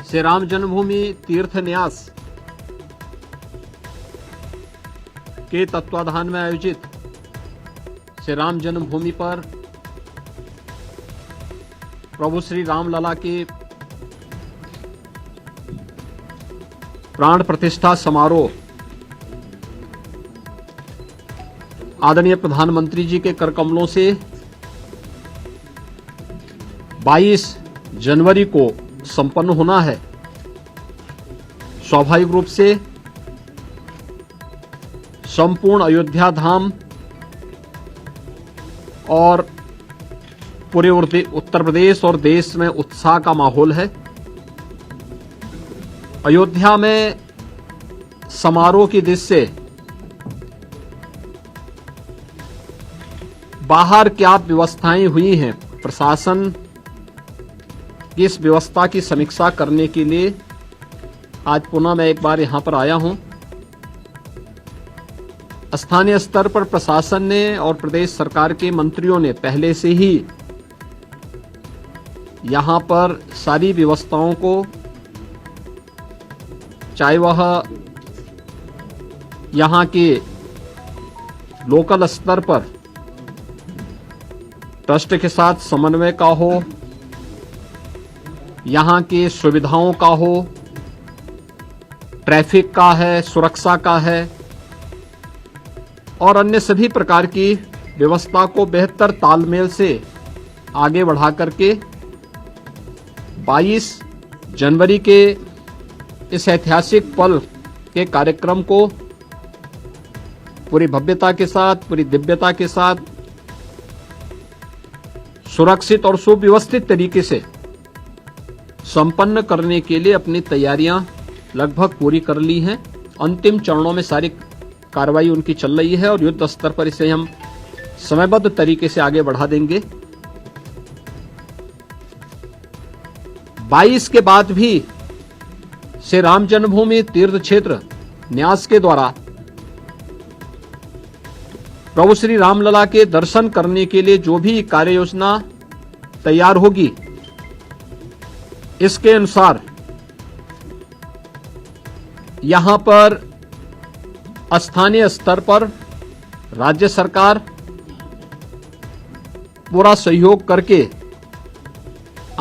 श्री राम जन्मभूमि तीर्थ न्यास के तत्वाधान में आयोजित श्री राम जन्मभूमि पर प्रभु श्री रामलला के प्राण प्रतिष्ठा समारोह आदरणीय प्रधानमंत्री जी के कर कमलों से 22 जनवरी को संपन्न होना है। स्वाभाविक रूप से संपूर्ण अयोध्या धाम और पूरे उत्तर प्रदेश और देश में उत्साह का माहौल है। अयोध्या में समारोह की दृष्टि से बाहर क्या व्यवस्थाएं हुई हैं, प्रशासन की इस व्यवस्था की समीक्षा करने के लिए आज पुनः मैं एक बार यहां पर आया हूं। स्थानीय स्तर पर प्रशासन ने और प्रदेश सरकार के मंत्रियों ने पहले से ही यहां पर सारी व्यवस्थाओं को, चाहे वह यहां के लोकल स्तर पर ट्रस्ट के साथ समन्वय का हो, यहां की सुविधाओं का हो, ट्रैफिक का है, सुरक्षा का है और अन्य सभी प्रकार की व्यवस्था को बेहतर तालमेल से आगे बढ़ा करके 22 जनवरी के इस ऐतिहासिक पल के कार्यक्रम को पूरी भव्यता के साथ, पूरी दिव्यता के साथ, सुरक्षित और सुव्यवस्थित तरीके से संपन्न करने के लिए अपनी तैयारियां लगभग पूरी कर ली हैं। अंतिम चरणों में सारी कार्रवाई उनकी चल रही है और युद्ध स्तर पर इसे हम समयबद्ध तरीके से आगे बढ़ा देंगे। 22 के बाद भी श्री राम जन्मभूमि तीर्थ क्षेत्र न्यास के द्वारा प्रभु श्री रामलला के दर्शन करने के लिए जो भी कार्य योजना तैयार होगी, इसके अनुसार यहां पर स्थानीय स्तर पर राज्य सरकार पूरा सहयोग करके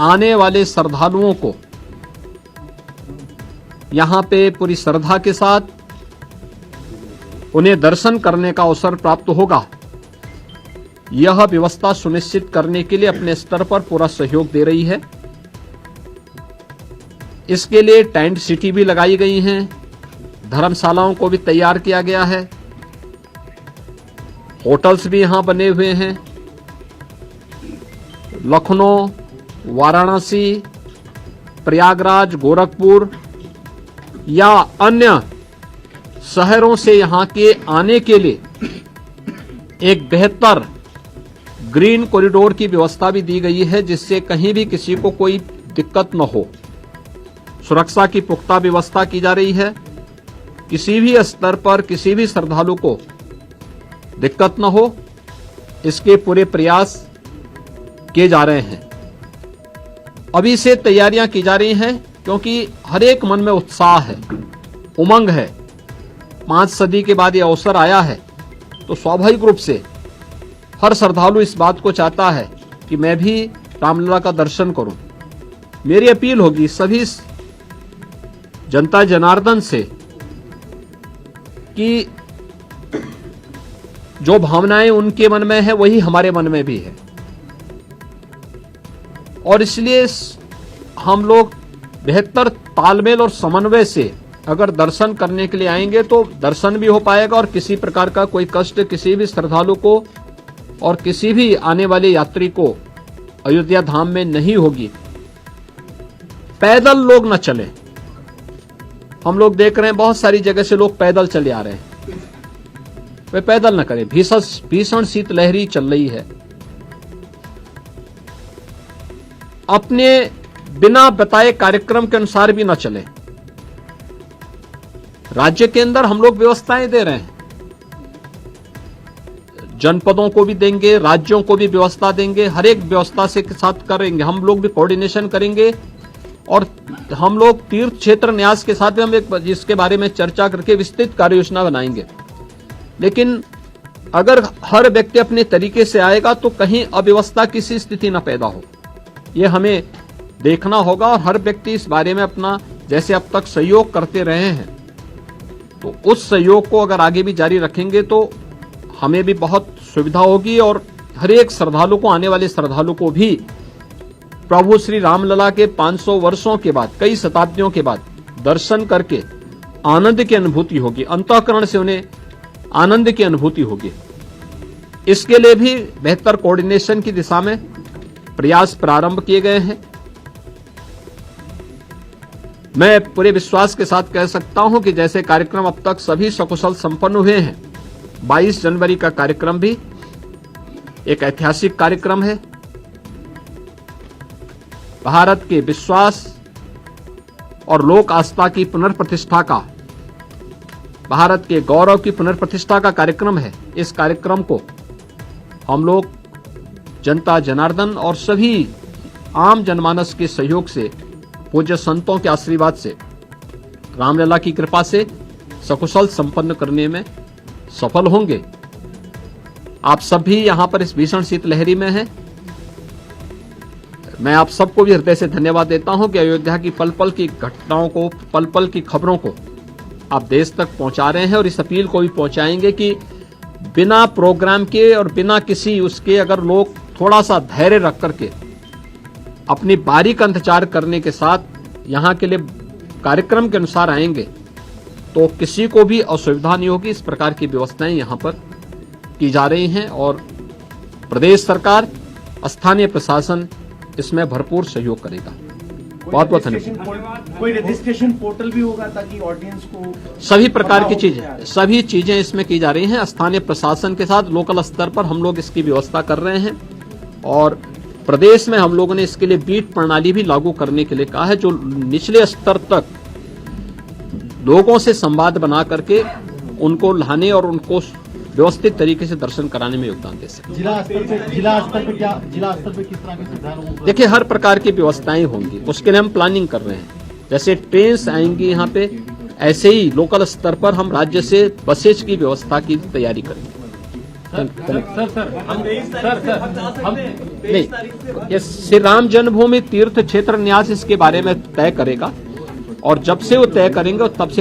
आने वाले श्रद्धालुओं को यहां पे पूरी श्रद्धा के साथ उन्हें दर्शन करने का अवसर प्राप्त होगा। यह व्यवस्था सुनिश्चित करने के लिए अपने स्तर पर पूरा सहयोग दे रही है। इसके लिए टेंट सिटी भी लगाई गई हैं, धर्मशालाओं को भी तैयार किया गया है, होटल्स भी यहां बने हुए हैं। लखनऊ, वाराणसी, प्रयागराज, गोरखपुर या अन्य शहरों से यहां के आने के लिए एक बेहतर ग्रीन कॉरिडोर की व्यवस्था भी दी गई है, जिससे कहीं भी किसी को कोई दिक्कत न हो। सुरक्षा की पुख्ता व्यवस्था की जा रही है, किसी भी स्तर पर किसी भी श्रद्धालु को दिक्कत न हो, इसके पूरे प्रयास किए जा रहे हैं। अभी से तैयारियां की जा रही हैं क्योंकि हर एक मन में उत्साह है, उमंग है। 5 सदी के बाद यह अवसर आया है, तो स्वाभाविक रूप से हर श्रद्धालु इस बात को चाहता है कि मैं भी रामलला का दर्शन करूं। मेरी अपील होगी सभी जनता जनार्दन से कि जो भावनाएं उनके मन में है वही हमारे मन में भी है, और इसलिए हम लोग बेहतर तालमेल और समन्वय से अगर दर्शन करने के लिए आएंगे तो दर्शन भी हो पाएगा और किसी प्रकार का कोई कष्ट किसी भी श्रद्धालु को और किसी भी आने वाले यात्री को अयोध्या धाम में नहीं होगी। पैदल लोग न चले। हम लोग देख रहे हैं बहुत सारी जगह से लोग पैदल चले आ रहे हैं, वे पैदल न करें। भीषण शीतलहरी चल रही है। अपने बिना बताए कार्यक्रम के अनुसार भी न चले। राज्य के अंदर हम लोग व्यवस्थाएं दे रहे हैं, जनपदों को भी देंगे, राज्यों को भी व्यवस्था देंगे, हर एक व्यवस्था से साथ करेंगे। हम लोग भी कोऑर्डिनेशन करेंगे और हम लोग तीर्थ क्षेत्र न्यास के साथ भी हम एक इसके बारे में चर्चा करके विस्तृत कार्य योजना बनाएंगे। लेकिन अगर हर व्यक्ति अपने तरीके से आएगा तो कहीं अव्यवस्था की सी स्थिति न पैदा हो, ये हमें देखना होगा। और हर व्यक्ति इस बारे में अपना जैसे अब तक सहयोग करते रहे हैं, तो उस सहयोग को अगर आगे भी जारी रखेंगे तो हमें भी बहुत सुविधा होगी और हर एक श्रद्धालु को, आने वाले श्रद्धालु को भी प्रभु श्री रामलला के 500 वर्षों के बाद, कई शताब्दियों के बाद दर्शन करके आनंद की अनुभूति होगी, अंतःकरण से उन्हें आनंद की अनुभूति होगी। इसके लिए भी बेहतर कोऑर्डिनेशन की दिशा में प्रयास प्रारंभ किए गए हैं। मैं पूरे विश्वास के साथ कह सकता हूं कि जैसे कार्यक्रम अब तक सभी सकुशल संपन्न हुए हैं, 22 जनवरी का कार्यक्रम भी एक ऐतिहासिक कार्यक्रम है। भारत के विश्वास और लोक आस्था की पुनर्प्रतिष्ठा का, भारत के गौरव की पुनर्प्रतिष्ठा का कार्यक्रम है। इस कार्यक्रम को हम लोग जनता जनार्दन और सभी आम जनमानस के सहयोग से, पूज्य संतों के आशीर्वाद से, रामलला की कृपा से सकुशल संपन्न करने में सफल होंगे। आप सभी यहां पर इस भीषण शीतलहरी में हैं। मैं आप सबको भी हृदय से धन्यवाद देता हूं कि अयोध्या की पल पल की घटनाओं को, पल पल की खबरों को आप देश तक पहुंचा रहे हैं और इस अपील को भी पहुंचाएंगे कि बिना प्रोग्राम के और बिना किसी उसके अगर लोग थोड़ा सा धैर्य रख करके अपनी बारी का इंतजार करने के साथ यहां के लिए कार्यक्रम के अनुसार आएंगे तो किसी को भी असुविधा नहीं होगी। इस प्रकार की व्यवस्थाएं यहां पर की जा रही हैं और प्रदेश सरकार, स्थानीय प्रशासन इसमें भरपूर सहयोग करेगा। बहुत बहुत धन्यवाद। कोई रजिस्ट्रेशन पोर्टल भी होगा ताकि ऑडियंस को सभी प्रकार की चीजें, सभी चीजें इसमें की जा रही हैं। स्थानीय प्रशासन के साथ लोकल स्तर पर हम लोग इसकी व्यवस्था कर रहे हैं और प्रदेश में हम लोगों ने इसके लिए बीट प्रणाली भी लागू करने के लिए कहा है, जो निचले स्तर तक लोगों से संवाद बना करके उनको लाने और उनको व्यवस्थित तरीके से दर्शन कराने में योगदान दे सके। जिला स्तर पे किस तरह की सुविधाएं? देखिए, हर प्रकार की व्यवस्थाएं होंगी, उसके लिए हम प्लानिंग कर रहे हैं। जैसे ट्रेन्स आएंगी यहाँ पे, ऐसे ही लोकल स्तर पर हम राज्य से बसेज की व्यवस्था की तैयारी करेंगे। नहीं, ये श्री राम जन्मभूमि तीर्थ क्षेत्र न्यास इसके बारे में तय करेगा और जब से वो तय करेंगे तब से